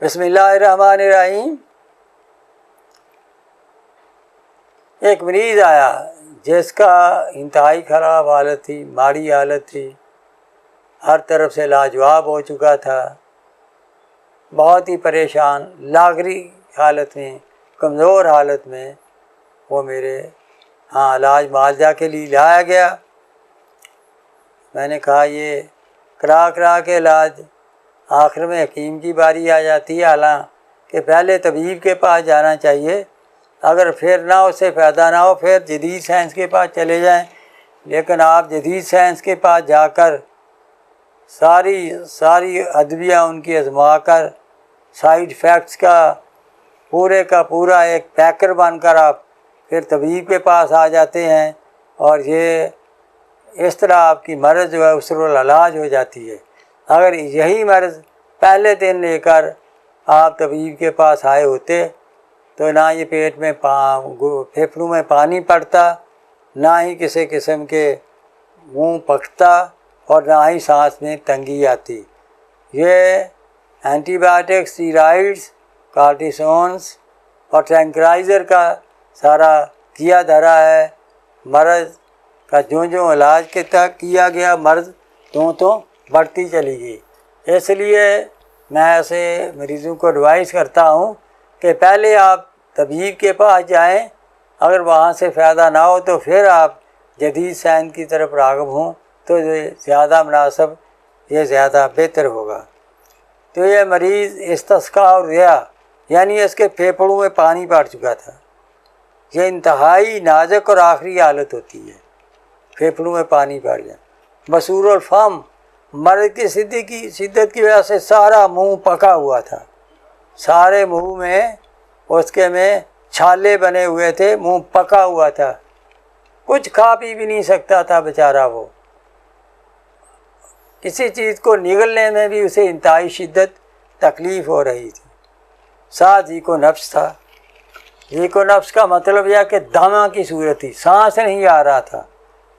بسم اللہ الرحمن الرحیم۔ ایک مریض آیا جس کا انتہائی خراب حالت تھی، ماڑی حالت تھی، ہر طرف سے لاجواب ہو چکا تھا، بہت ہی پریشان، لاغری حالت میں، کمزور حالت میں وہ میرے علاج معالجہ کے لیے لایا گیا۔ میں نے کہا یہ کرا کے علاج، آخر میں حکیم کی باری آ جاتی ہے، حالانکہ پہلے طبیب کے پاس جانا چاہیے، اگر پھر نہ اس سے فائدہ نہ ہو پھر جدید سائنس کے پاس چلے جائیں، لیکن آپ جدید سائنس کے پاس جا کر ساری ادویہ ان کی آزما کر سائیڈ افیکٹس کا پورا ایک پیکر بن کر آپ پھر طبیب کے پاس آ جاتے ہیں، اور یہ اس طرح آپ کی مرض جو ہے اسر العلاج ہو جاتی ہے۔ اگر یہی مرض پہلے دن لے کر آپ طبیب کے پاس آئے ہوتے تو نہ یہ پیٹ میں پھیپھڑوں میں پانی پڑتا، نہ ہی کسی قسم کے منہ پکتا، اور نہ ہی سانس میں تنگی آتی۔ یہ اینٹی بایوٹک، اسٹیرائڈس، کارٹیسونس اور ٹرینکلائزر کا سارا کیا دھرا ہے۔ مرض کا جو علاج کے تک کیا گیا، مرض تو بڑھتی چلی گئی۔ اس لیے میں ایسے مریضوں کو ایڈوائز کرتا ہوں کہ پہلے آپ طبیب کے پاس جائیں، اگر وہاں سے فائدہ نہ ہو تو پھر آپ جدید سائنس کی طرف راغب ہوں تو یہ زیادہ مناسب، یہ زیادہ بہتر ہوگا۔ تو یہ مریض استسقاء اور ریا، یعنی اس کے پھیپھڑوں میں پانی پڑ چکا تھا۔ یہ انتہائی نازک اور آخری حالت ہوتی ہے، پھیپھڑوں میں پانی پڑ جائے۔ بصور الفم، مرض کی شدت کی وجہ سے سارا منہ پکا ہوا تھا، سارے منہ میں اس کے میں چھالے بنے ہوئے تھے، منہ پکا ہوا تھا، کچھ کھا پی بھی نہیں سکتا تھا بیچارہ وہ۔ کسی چیز کو نگلنے میں بھی اسے انتہائی شدت تکلیف ہو رہی تھی۔ ساتھ ہی کو نفس تھا۔ یہ کو نفس کا مطلب یہ کہ دمہ کی صورت تھی، سانس نہیں آ رہا تھا،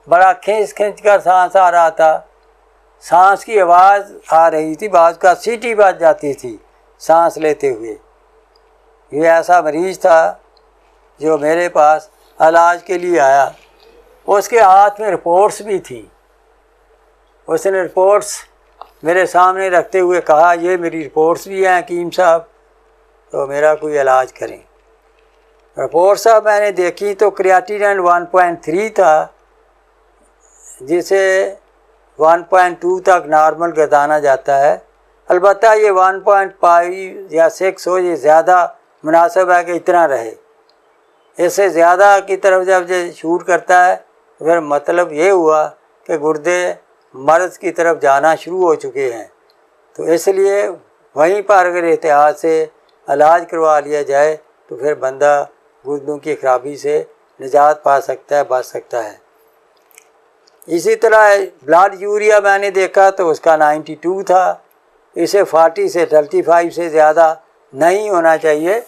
بڑا کھینچ کر سانس آ رہا تھا، سانس کی آواز آ رہی تھی، بعض کا سیٹی بج جاتی تھی سانس لیتے ہوئے۔ یہ ایسا مریض تھا جو میرے پاس علاج کے لیے آیا۔ اس کے ہاتھ میں رپورٹس بھی تھی، اس نے رپورٹس میرے سامنے رکھتے ہوئے کہا یہ میری رپورٹس بھی ہیں حکیم صاحب، تو میرا کوئی علاج کریں۔ رپورٹ صاحب میں نے دیکھی تو کریاٹینائن 1.3 تھا، جسے 1.2 تک نارمل گردانا جاتا ہے۔ البتہ یہ 1.5 یا 6 ہو، یہ زیادہ مناسب ہے کہ اتنا رہے۔ اس سے زیادہ کی طرف جب یہ شور کرتا ہے پھر مطلب یہ ہوا کہ گردے مرض کی طرف جانا شروع ہو چکے ہیں، تو اس لیے وہیں پر اگر احتیاط سے علاج کروا لیا جائے تو پھر بندہ گردوں کی خرابی سے نجات پا سکتا ہے، بچ سکتا ہے۔ اسی طرح بلڈ یوریا میں نے دیکھا تو اس کا 92 تھا، اسے 40 سے 35 سے زیادہ نہیں ہونا چاہیے،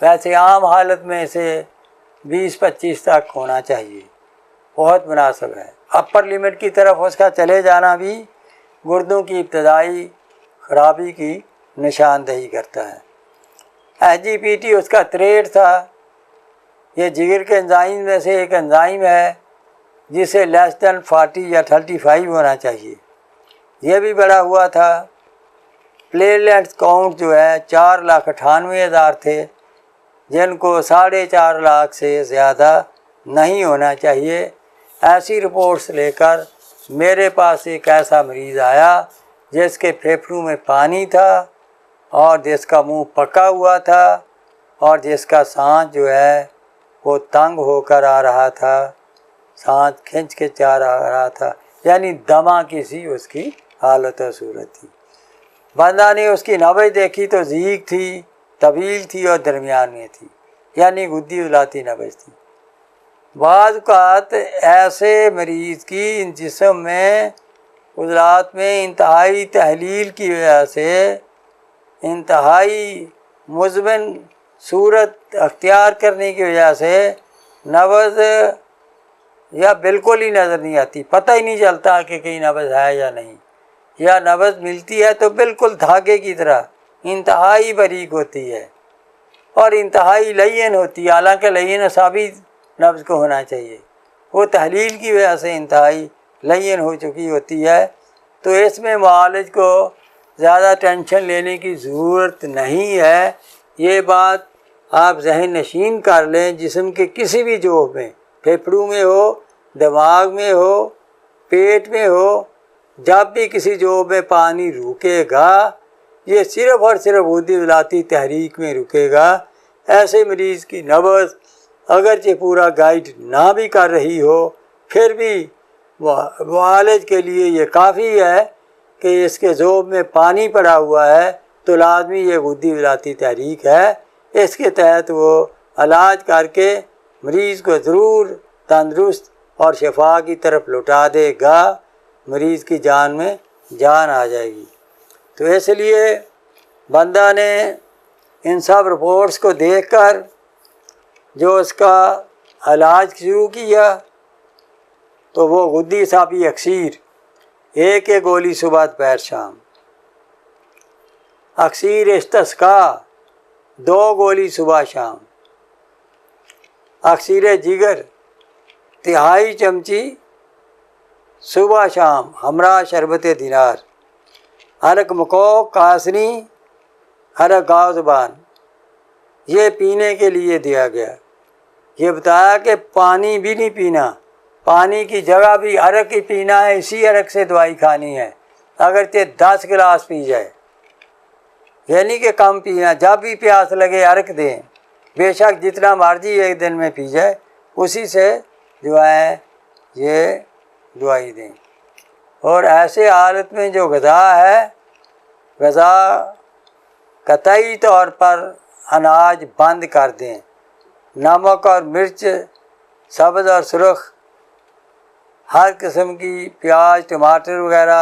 ویسے عام حالت میں اسے 20-25 تک ہونا چاہیے، بہت مناسب ہے۔ اپر لمٹ کی طرف اس کا چلے جانا بھی گردوں کی ابتدائی خرابی کی نشاندہی کرتا ہے۔ SGPT اس کا 63 تھا۔ یہ جگر کے انزائم میں سے ایک انزائم ہے جسے لیس دین 40 یا 35 ہونا چاہیے، یہ بھی بڑھا ہوا تھا۔ پلیٹلیٹس کاؤنٹ جو ہے 4,98,000 تھے، جن کو 4.5 لاکھ سے زیادہ نہیں ہونا چاہیے۔ ایسی رپورٹس لے کر میرے پاس ایک ایسا مریض آیا جس کے پھیپھڑوں میں پانی تھا اور جس کا منہ پکا ہوا تھا اور جس کا سانس جو ہے وہ تنگ ہو کر آ رہا تھا، سانس کھنچ کے آ رہا تھا، یعنی دمہ کی سی اس کی حالت و صورت تھی۔ بندہ نے اس کی نبض دیکھی تو ضیق تھی، طویل تھی اور درمیان میں تھی، یعنی گدی الاتی نبض تھی۔ بعض اوقات ایسے مریض کی جسم میں عضلات میں انتہائی تحلیل کی وجہ سے انتہائی مزمن صورت اختیار کرنے کی وجہ سے نبض یا بالکل ہی نظر نہیں آتی، پتہ ہی نہیں چلتا کہ کہیں نبض ہے یا نہیں، یا نبض ملتی ہے تو بالکل دھاگے کی طرح انتہائی باریک ہوتی ہے اور انتہائی لین ہوتی ہے، حالانکہ لین ثابت نبض کو ہونا چاہیے، وہ تحلیل کی وجہ سے انتہائی لین ہو چکی ہوتی ہے۔ تو اس میں معالج کو زیادہ ٹینشن لینے کی ضرورت نہیں ہے۔ یہ بات آپ ذہن نشین کر لیں، جسم کے کسی بھی جوف میں، پھیپھڑوں میں ہو، دماغ میں ہو، پیٹ میں ہو، جب بھی کسی جوف میں پانی رکے گا، یہ صرف اور صرف غدے عضلاتی تحریک میں رکے گا۔ ایسے مریض کی نبض اگرچہ پورا گائیڈ نہ بھی کر رہی ہو، پھر بھی معالج کے لیے یہ کافی ہے کہ اس کے ذوب میں پانی پڑا ہوا ہے تو لازمی یہ غدے عضلاتی تحریک ہے۔ اس کے تحت وہ علاج کر کے مریض کو ضرور تندرست اور شفا کی طرف لوٹا دے گا، مریض کی جان میں جان آ جائے گی۔ تو اس لیے بندہ نے ان سب رپورٹس کو دیکھ کر جو اس کا علاج شروع کیا تو وہ غدی صافی اکسیر، ایک گولی صبح دوپہر شام، اکسیر استسقا 2 گولی صبح شام، اکسیر جگر 1/3 چمچی صبح شام ہمراہ شربت دینار، عرق مکوک کاسنی، عرق گاؤ زبان، یہ پینے کے لیے دیا گیا۔ یہ بتایا کہ پانی بھی نہیں پینا، پانی کی جگہ بھی عرق ہی پینا ہے، اسی عرق سے دوائی کھانی ہے، اگرچہ 10 گلاس پی جائے، یعنی کہ کم پینا، جب بھی پیاس لگے عرق دیں، بے شک جتنا مرضی ایک دن میں پی جائے، اسی سے جو ہے یہ دوائی دیں۔ اور ایسے حالت میں جو غذا ہے، غذا قطعی طور پر اناج بند کر دیں، نمک اور مرچ، سبز اور سرخ، ہر قسم کی پیاز ٹماٹر وغیرہ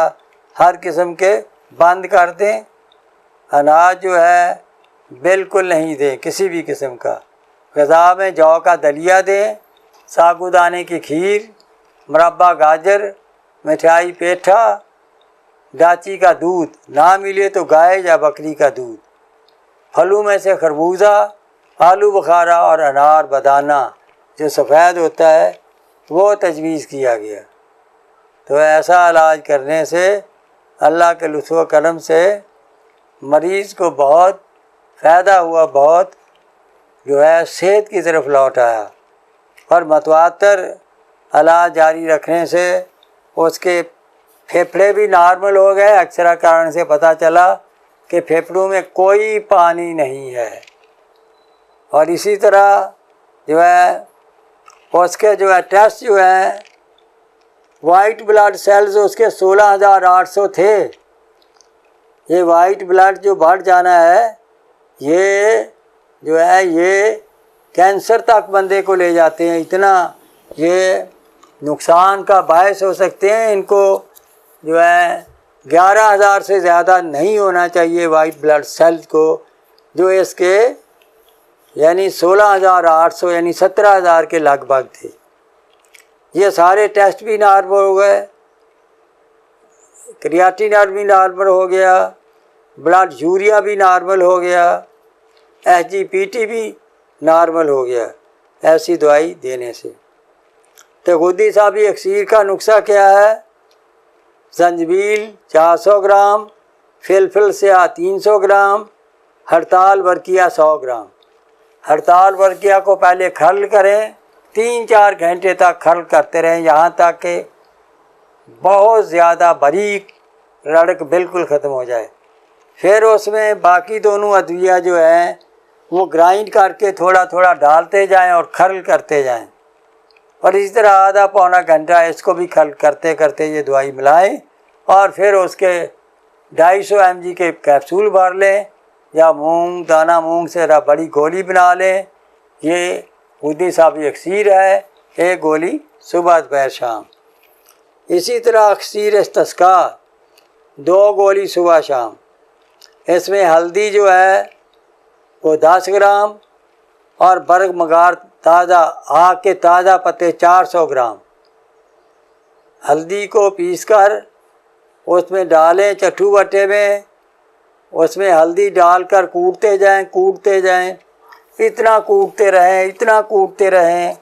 ہر قسم کے بند کر دیں، اناج جو ہے بالکل نہیں دیں کسی بھی قسم کا۔ غذا میں جو کا دلیا دیں، ساگو دانے کی کھیر، مربع گاجر، مٹھائی پیٹھا، ڈاچی کا دودھ، نہ ملے تو گائے یا بکری کا دودھ، پھلوں میں سے خربوزہ، آلو بخارا اور انار بدانہ جو سفید ہوتا ہے وہ تجویز کیا گیا۔ تو ایسا علاج کرنے سے اللہ کے لطف و کرم سے مریض کو بہت فائدہ ہوا، بہت جو ہے صحت کی طرف لوٹ آیا، اور متواتر علاج جاری رکھنے سے اس کے پھیپھڑے بھی نارمل ہو گئے۔ اکثر کارن سے پتہ چلا کہ پھیپھڑوں میں کوئی پانی نہیں ہے، اور اسی طرح جو ہے اس کے جو ہے ٹیسٹ جو ہے وائٹ بلڈ سیلز اس کے 16,800 تھے۔ یہ وائٹ بلڈ جو بڑھ جانا ہے، یہ جو ہے یہ کینسر تک بندے کو لے جاتے ہیں، اتنا یہ نقصان کا باعث ہو سکتے ہیں۔ ان کو جو ہے 11,000 سے زیادہ نہیں ہونا چاہیے وائٹ بلڈ سیلز کو، جو اس کے یعنی 16,800 یعنی 17,000 کے لگ بھگ تھے۔ یہ سارے ٹیسٹ بھی نارمل ہو گئے، کریاٹینر بھی نارمل ہو گیا، بلڈ یوریا بھی نارمل ہو گیا، SGPT بھی نارمل ہو گیا ایسی دوائی دینے سے۔ تو غدی صافی اکسیر کا نسخہ کیا ہے؟ زنجبیل 400 گرام، فلفل سیاہ 300 گرام، ہڑتال ورقیہ 100 گرام۔ ہڑتال ورقیہ کو پہلے کھرل کریں، 3-4 گھنٹے تک کھرل کرتے رہیں یہاں تک کہ بہت زیادہ باریک رڑک بالکل ختم ہو جائے۔ پھر اس میں باقی دونوں ادویہ جو ہیں وہ گرائنڈ کر کے تھوڑا تھوڑا ڈالتے جائیں اور کھرل کرتے جائیں، اور اسی طرح آدھا پونا گھنٹہ اس کو بھی کھرل کرتے کرتے یہ دوائی ملائیں، اور پھر اس کے 250 mg کے کیپسول بھر لیں، یا مونگ دانہ مونگ سے بڑی گولی بنا لیں۔ یہ غدی صافی اکسیر ہے، 1 گولی صبح دوپہر شام۔ اسی طرح اکسیر استسقا 2 گولی صبح شام۔ اس میں ہلدی جو ہے وہ 10 گرام اور برگ مگار تازہ آگ کے تازہ پتے 400 گرام۔ ہلدی کو پیس کر اس میں ڈالیں چٹو بٹے میں، اس میں ہلدی ڈال کر کوٹتے جائیں، اتنا کوٹتے رہیں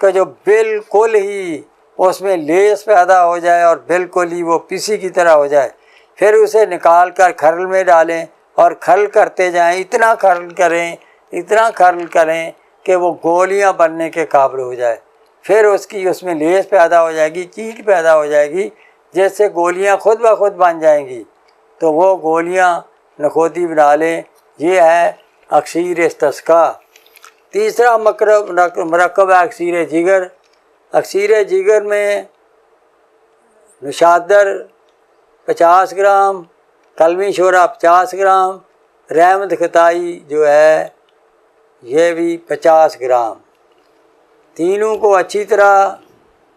کہ جو بالکل ہی اس میں لیس پیدا ہو جائے اور بالکل ہی وہ پیسی کی طرح ہو جائے۔ پھر اسے نکال کر کھرل میں ڈالیں اور کھرل کرتے جائیں، اتنا کھرل کریں کہ وہ گولیاں بننے کے قابل ہو جائے۔ پھر اس میں لیس پیدا ہو جائے گی، چیٹ پیدا ہو جائے گی، جس سے گولیاں خود بخود بن جائیں گی، تو وہ گولیاں نخودی بنا لیں۔ یہ ہے اکسیر استسقا۔ تیسرا مرکب ہے اکسیر جگر۔ اکسیر جگر میں نشادر 50 گرام، کلمی شورا 50 گرام، رحمت خطائی جو ہے یہ بھی 50 گرام، تینوں کو اچھی طرح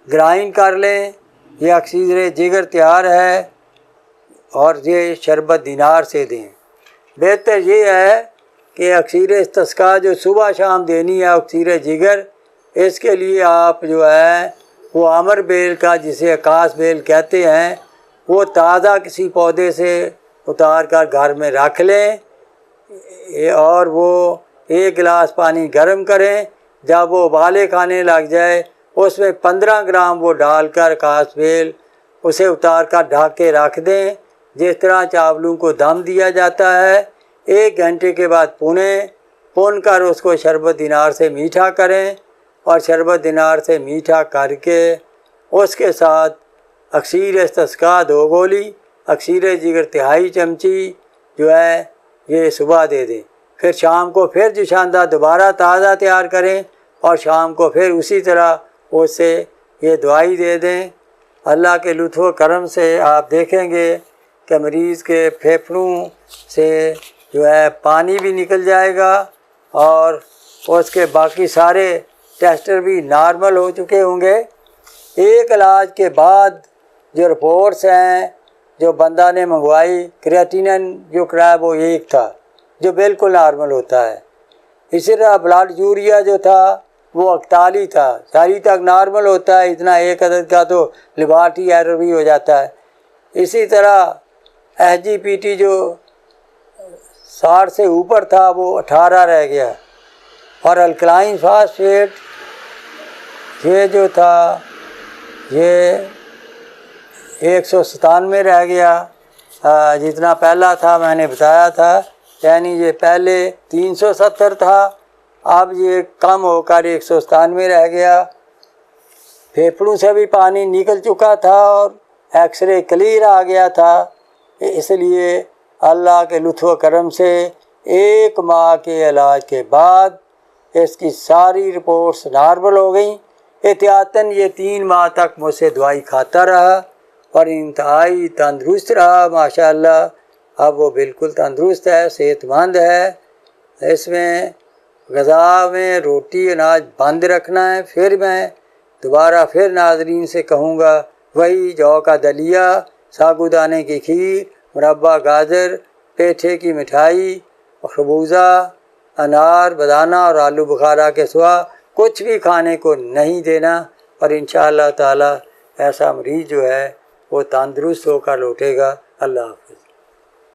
گرائنڈ کر لیں۔ یہ اکسیر جگر تیار ہے اور یہ شربت دینار سے دیں۔ بہتر یہ ہے کہ اکسیر استسقا جو صبح شام دینی ہے اکسیر جگر، اس کے لیے آپ جو ہے وہ امر بیل کا، جسے اکاس بیل کہتے ہیں، وہ تازہ کسی پودے سے اتار کر گھر میں رکھ لیں اور وہ 1 گلاس پانی گرم کریں۔ جب وہ ابالے کھانے لگ جائے اس میں 15 گرام وہ ڈال کر اکاس بیل اسے اتار کر ڈھک کے رکھ دیں، جس طرح چاولوں کو دم دیا جاتا ہے۔ 1 گھنٹے کے بعد پون کر اس کو شربت دینار سے میٹھا کریں، اور شربت دینار سے میٹھا کر کے اس کے ساتھ اکسیر استسقا 2 گولی، اکسیر جگر 1/2 چمچی جو ہے یہ صبح دے دیں۔ پھر شام کو پھر جوشاندہ دوبارہ تازہ تیار کریں اور شام کو پھر اسی طرح اس سے یہ دوائی دے دیں۔ اللہ کے لطف و کرم سے آپ دیکھیں گے کہ مریض کے پھیپھڑوں سے جو ہے پانی بھی نکل جائے گا اور اس کے باقی سارے ٹیسٹر بھی نارمل ہو چکے ہوں گے۔ ایک علاج کے بعد جو رپورٹس ہیں جو بندہ نے منگوائی، کریٹینن جو کرایا وہ 1 تھا جو بالکل نارمل ہوتا ہے۔ اسی طرح بلڈ یوریا جو تھا وہ 41 تھا، 40 تک نارمل ہوتا ہے، اتنا 1 عدد کا تو لیبارٹری ایرر بھی ہو جاتا ہے۔ اسی طرح SGPT جو 60 سے اوپر تھا وہ 18 رہ گیا، اور الکلائن فاسفیٹ یہ جو تھا یہ 197 رہ گیا، جتنا پہلا تھا میں نے بتایا تھا، یعنی یہ پہلے 370 تھا، اب یہ کم ہو کر 197 رہ گیا۔ پھیپھڑوں سے بھی پانی نکل چکا تھا اور ایکس رے کلیئر آ گیا تھا، اس لیے اللہ کے لطف و کرم سے 1 ماہ کے علاج کے بعد اس کی ساری رپورٹس نارمل ہو گئیں۔ احتیاطاً یہ 3 ماہ تک مجھ سے دوائی کھاتا رہا اور انتہائی تندرست رہا ماشاءاللہ۔ اب وہ بالکل تندرست ہے، صحت مند ہے۔ اس میں غذا میں روٹی اناج بند رکھنا ہے۔ پھر میں دوبارہ ناظرین سے کہوں گا وہی جو کا دلیا، ساگودانے کی کھیر، مربع گاجر، پیٹھے کی مٹھائی، خربوزہ، انار، بدانہ اور آلو بخارا کے سوا کچھ بھی کھانے کو نہیں دینا، اور انشاءاللہ تعالی ایسا مریض جو ہے وہ تندرست ہو کر لوٹے گا۔ اللہ حافظ۔